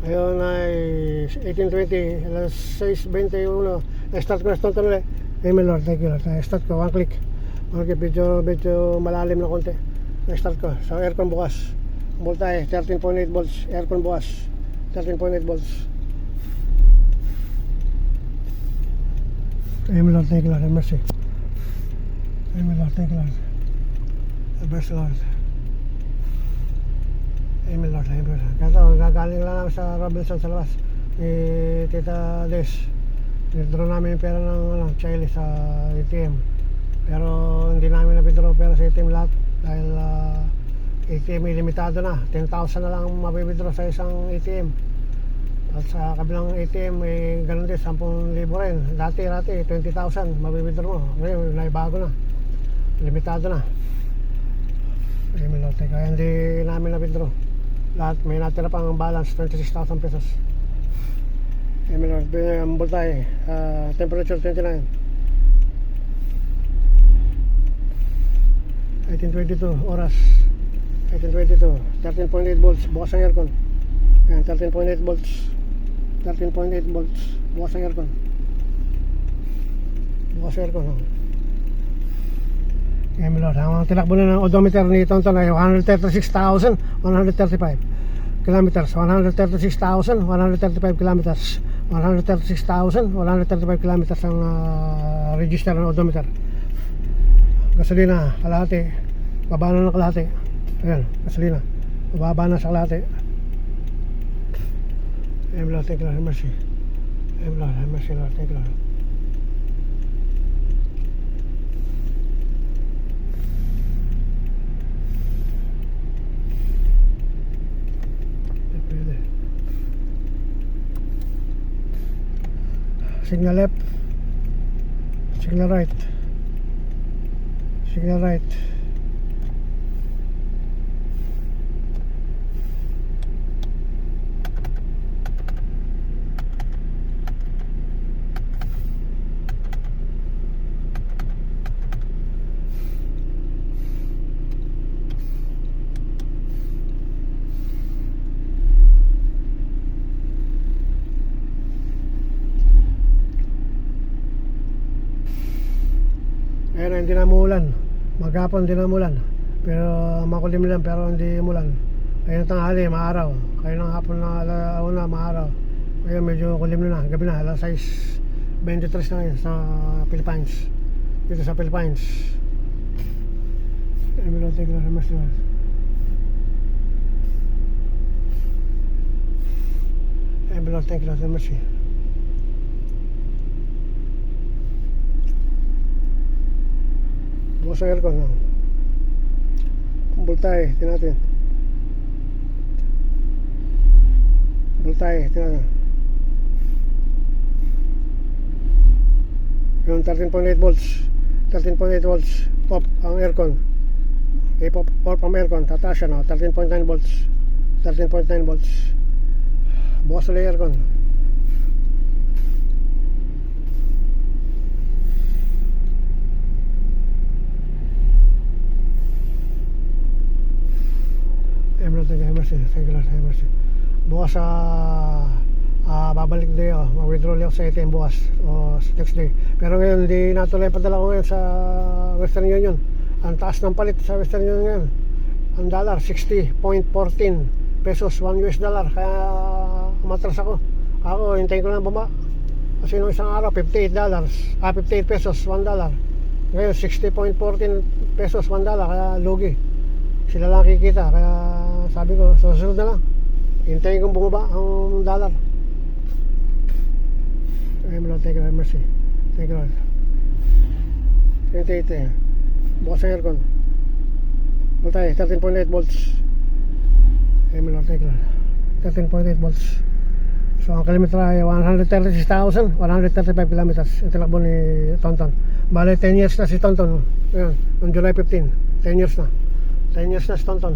Ngayon ay 18:20, alas 6:21. Na-start ko na start ulit. Amen Lord, thank you Lord. Na-start ko, one click. Medyo malalim na konti. Na-start ko. So aircon bukas. Voltahe, 13.8 volts. Aircon bukas. 13.8 volts. Amen Lord, thank you Lord. Have mercy. Amen Lord, thank you Lord. Have mercy Lord. Amen Lord, amen Lord. Gagaling lang namin sa Robinson sa labas ni Tita Des. Withdraw namin yung pera ng Chile sa ATM. Pero hindi namin na-withdraw pera sa ATM lahat dahil ATM limitado na. 10,000 na lang mabibiddraw sa isang ATM. At sa kabilang ATM ganun din, 10,000 rin. Dati 20,000 mabibiddraw mo. Ngayon naibago na, limitado na. Amen Lord, kaya hindi namin na-withdraw lahat. May natira pang balance 26,000 pesos. Amen Lord. Ang voltahe, temperature 29. 18:22 oras. 18:22, 13.8 volts. Bukas ang aircon. Ayan, 13.8 volts. 13.8 volts. Bukas ang aircon. Bukas ang aircon. Amen Lord. Ang tinakbo na ng odometer ni Tonton ay 136,135 kilometers. 136,135 kilometers. 136,135 kilometers ang register ng odometer. Gasolina, kalahati. Baba na ng kalahati. Ayan, gasolina. Baba na sa kalahati. Amen Lord, thank you Lord, have mercy. Amen Lord, have mercy Lord, thank you Lord. Signal left, signal right, signal right. Ayan, hindi na umulan. Maghapon hindi na umulan. Pero makulim lang, pero hindi umulan. Ayun tanghali, maaraw. Kaya ng hapon na alauna, maaraw. Ayun, medyo kulim na. Gabi na, alas 6:23 na ngayon sa Philippines. Dito sa Philippines. Amen Lord, thank you Lord, have mercy Lord. Amen Lord, thank you Lord, have mercy. Bukas ang aircon. Voltahe, tingnan natin. Voltahe, tingnan natin. Yung 13.8 volts. 13.8 volts. Off ang aircon. Off ang aircon. Tataas siya, no? 13.9 volts. 13.9 volts. Bukas ulit aircon. Thank you Lord, have mercy. Bukas babalik din ako, mag-withdraw ako sa ATM bukas o next day. Pero ngayon hindi natuloy padala ko ngayon sa Western Union. Ang taas ng palit sa Western Union ngayon, ang dollar 60.14 pesos, 1 US dollar. Kaya umatras ako. Hintayin ko lang bumaba. Kasi nung isang araw 58 pesos, 1 dollar. Ngayon 60.14 pesos, 1 dollar. Kaya lugi. Sila lang kikita. Kaya sabi ko, susunod na lang. Hintayin kong bumaba ang dollar. Amen Lord, thank you Lord, mercy. Thank you Lord. 28 bukas ang aircon. Voltahe, 13.8 volts. Amen Lord, thank you Lord. 13.8 volts. So ang kilometer ay 136,135 kilometers. Ang tilakbo ni Tonton. Bale 10 years na si Tonton. Ayan, on July 15, 10 years na. 10 years na si Tonton.